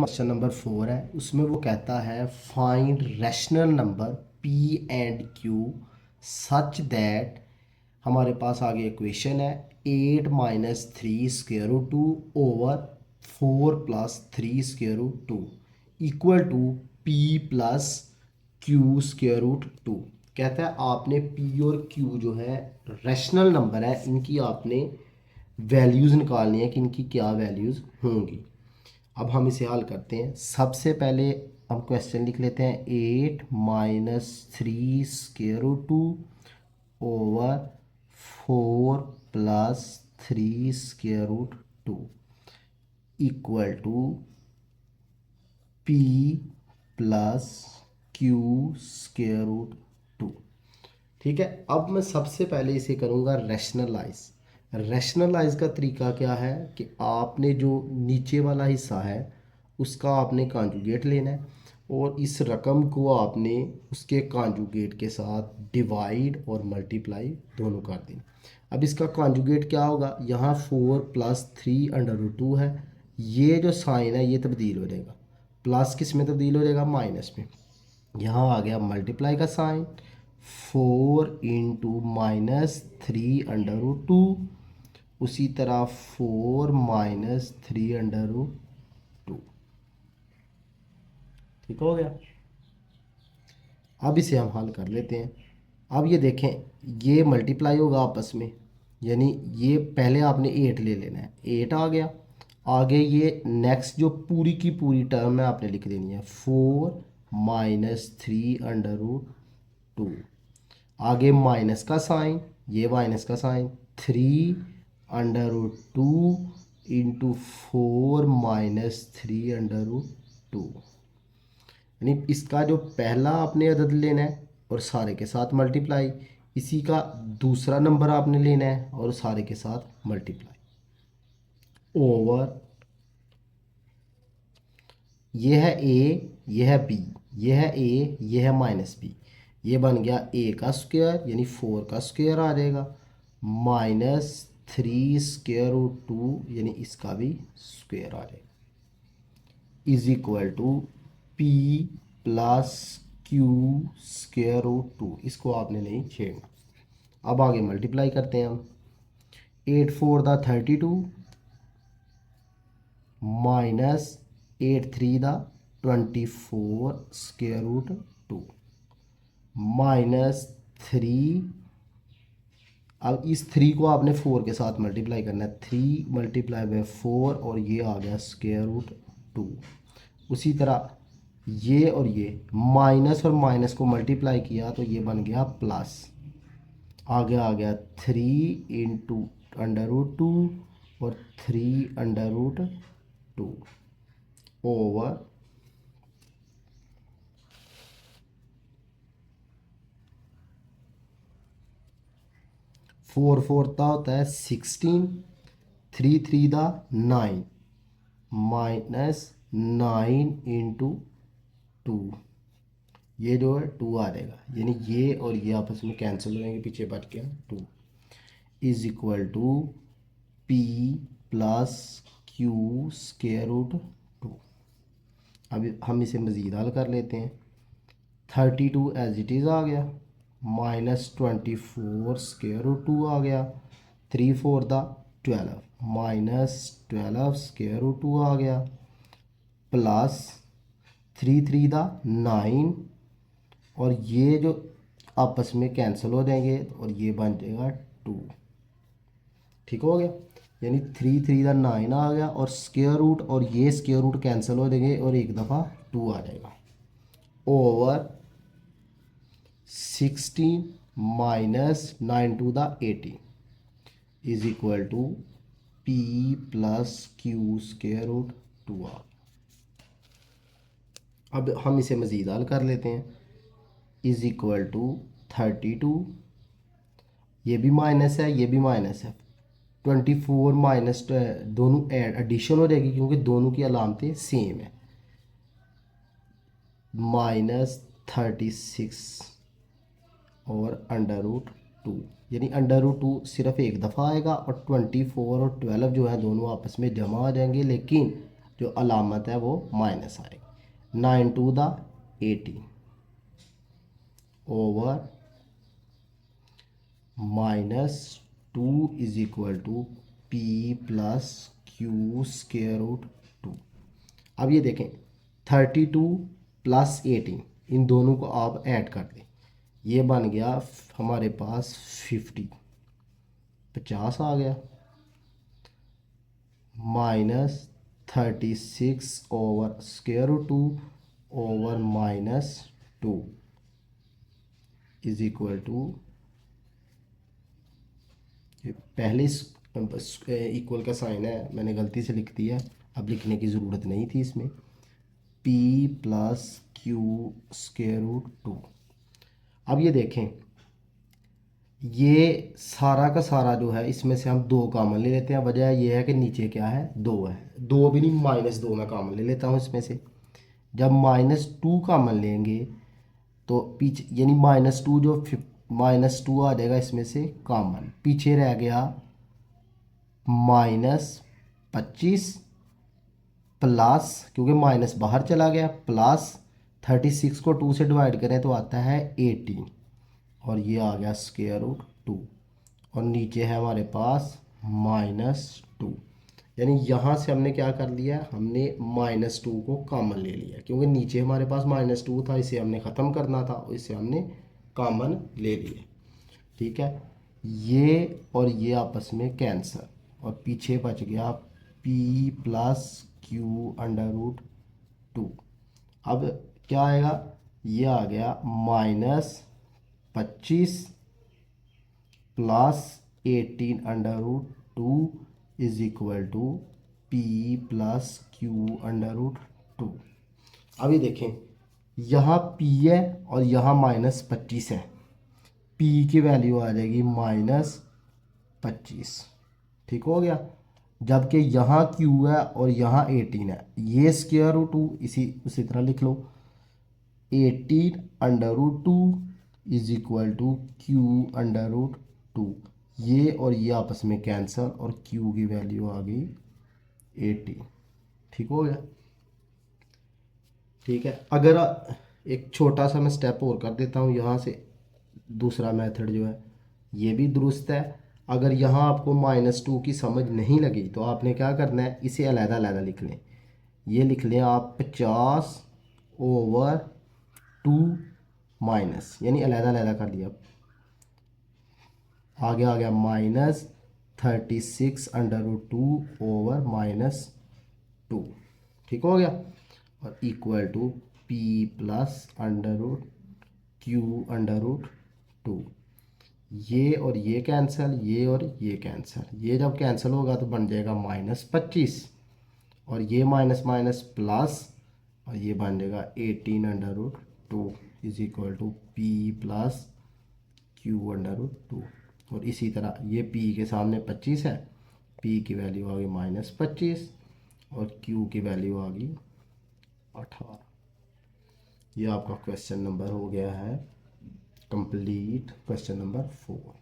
Question number 4 है, उसमें वो कहता है find rational number p and q such that, हमारे पास आगे इक्वेशन है 8 minus three square root two over 4 plus three square root two equal to P plus q square root two. कहता है आपने पी और क्यू जो है रैशनल नंबर है, इनकी आपने वैल्यूज़ निकालनी है कि इनकी क्या वैल्यूज़ होंगी। अब हम इसे हल करते हैं। सबसे पहले हम क्वेश्चन लिख लेते हैं 8 minus three square root two over 4 plus three square root two equal to P plus q square root two. ठीक है, अब मैं सबसे पहले इसे करूँगा रैशनलाइज। रैशनलाइज का तरीका क्या है कि आपने जो नीचे वाला हिस्सा है उसका आपने कॉन्जुगेट लेना है और इस रकम को आपने उसके कॉन्जुगेट के साथ डिवाइड और मल्टीप्लाई दोनों कर देना। अब इसका कॉन्जुगेट क्या होगा, यहाँ 4 plus three under root two है, ये जो साइन है ये तब्दील हो जाएगा, प्लस किस में तब्दील हो जाएगा, माइनस में। यहाँ आ गया मल्टीप्लाई का sign, 4 into minus three under root two, उसी तरह 4 minus three under root two. ठीक हो गया। अब इसे हम हल कर लेते हैं। अब ये देखें, ये मल्टीप्लाई होगा आपस में, यानी ये पहले आपने 8 ले लेना है, 8 आ गया। आगे ये नेक्स्ट जो पूरी की पूरी टर्म है आपने लिख देनी है, 4 minus three under root two. आगे माइनस का साइन, ये माइनस का sign, 3 under root two into 4 minus three under root two. यानी इसका जो पहला आपने अदद लेना है और सारे के साथ मल्टीप्लाई, इसी का दूसरा नंबर आपने लेना है और सारे के साथ मल्टीप्लाई ओवर, ये है ए, ये है बी, ये है ए, ये है माइनस बी, ये बन गया ए का स्क्वायर यानी 4 का स्क्वायर आ जाएगा, minus three square root two यानी इसका भी स्क्वायर आ जाएगा, is equal to P plus Q square root two. इसको आपने नहीं छेड़ना। अब आगे मल्टीप्लाई करते हैं हम, 8 4 दा 32 माइनस 8 3 दा 24 square root two minus three. अब इस 3 को आपने 4 के साथ मल्टीप्लाई करना है, 3 मल्टीप्लाई बाय 4 और ये आ गया स्क्वायर रूट टू। उसी तरह ये और ये माइनस और माइनस को मल्टीप्लाई किया तो ये बन गया प्लस, आगे आ गया 3 इंटू अंडर रूट टू और 3 अंडर रूट टू ओवर 4 4 का होता है 16, 3 3 दा 9 माइनस 9 इंटू टू, ये जो है 2 आ जाएगा, यानी ये और ये आपस में कैंसिल हो जाएंगे, पीछे बच गया 2, is equal to P plus Q square root two. अब हम इसे मज़ीद हल कर लेते हैं। 32 एज इट इज़ आ गया, माइनस 24 स्क्वायर रूट टू आ गया, 3 4 दा 12 माइनस 12 स्क्वायर रूट टू आ गया, प्लस 3 3 दा 9 और ये जो आपस में कैंसिल हो जाएंगे और ये बन जाएगा 2। ठीक हो गया, यानी 3 3 का 9 आ गया और स्क्वायर रूट और ये स्क्वायर रूट कैंसिल हो जाएंगे और एक दफ़ा 2 आ जाएगा over 16 minus 9 to the 18 is equal to P plus Q square root two आ। अब हम इसे मज़ीद हल कर लेते हैं, इज इक्वल टू 32, ये भी माइनस है ये भी माइनस है, 24 माइनस दोनों एडिशन हो जाएगी क्योंकि दोनों की अलामतें सेम है, माइनस 36 और अंडर रूट टू, यानी अंडर रूट टू सिर्फ एक दफ़ा आएगा और 24 और 12 जो है दोनों आपस में जमा आ जाएंगे, लेकिन जो अलामत है वो माइनस आएगी। 9 to the 18 over -2 is equal to P plus Q square root 2। अब ये देखें 32 प्लस 18 इन दोनों को आप ऐड कर दें, ये बन गया हमारे पास 50 आ गया, -36 over square root 2 over -2 is equal to, पहले इक्वल का साइन है मैंने गलती से लिख दिया, अब लिखने की ज़रूरत नहीं थी इसमें, p plus Q square root 2। अब ये देखें ये सारा का सारा जो है इसमें से हम 2 कॉमन ले लेते हैं। वजह ये है कि नीचे क्या है 2 है, 2 भी नहीं -2 मैं कॉमन ले लेता हूँ इसमें से। जब -2 कॉमन लेंगे तो पीछे यानी -2 जो -2 आ जाएगा इसमें से कॉमन, पीछे रह गया -25 प्लस, क्योंकि माइनस बाहर चला गया, प्लस 36 को 2 से डिवाइड करें तो आता है 18 और ये आ गया स्क्वायर रूट 2 और नीचे है हमारे पास -2। यानी यहाँ से हमने क्या कर लिया, हमने -2 को कॉमन ले लिया, क्योंकि नीचे हमारे पास -2 था, इसे हमने ख़त्म करना था, इसे हमने कॉमन ले लिया। ठीक है, ये और ये आपस में कैंसिल और पीछे बच गया p plus q under root 2। अब क्या आएगा, ये आ गया -25 plus 18 under root 2 is equal to p plus q under root 2। अभी देखें यहाँ p है और यहाँ -25 है, p की वैल्यू आ जाएगी -25, ठीक हो गया। जबकि यहाँ q है और यहाँ 18 है, ये स्क्वायर रूट 2 उसी तरह लिख लो, 18 under root 2 is equal to q under root 2। ये और ये आपस में कैंसिल और q की वैल्यू आ गई 18, ठीक हो गया। ठीक है, अगर एक छोटा सा मैं स्टेप और कर देता हूँ, यहाँ से दूसरा मेथड जो है ये भी दुरुस्त है। अगर यहाँ आपको -2 की समझ नहीं लगी तो आपने क्या करना है, इसे अलग-अलग लिख लें। ये लिख लें आप 50 ओवर 2 माइनस, यानी अलग-अलग कर लिया, आगे आ गया -36 अंडर रूट 2 ओवर -2, ठीक हो गया, और equal to p plus under root q under root 2। ये और ये कैंसिल, ये और ये कैंसिल, ये जब कैंसिल होगा तो बन जाएगा -25 और ये माइनस माइनस प्लस और ये बन जाएगा 18 under root 2 is equal to p plus q under root 2। और इसी तरह ये p के सामने 25 है, p की वैल्यू आ गई -25 और q की वैल्यू आ गई 18। ये आपका क्वेश्चन नंबर हो गया है कंप्लीट, क्वेश्चन नंबर 4।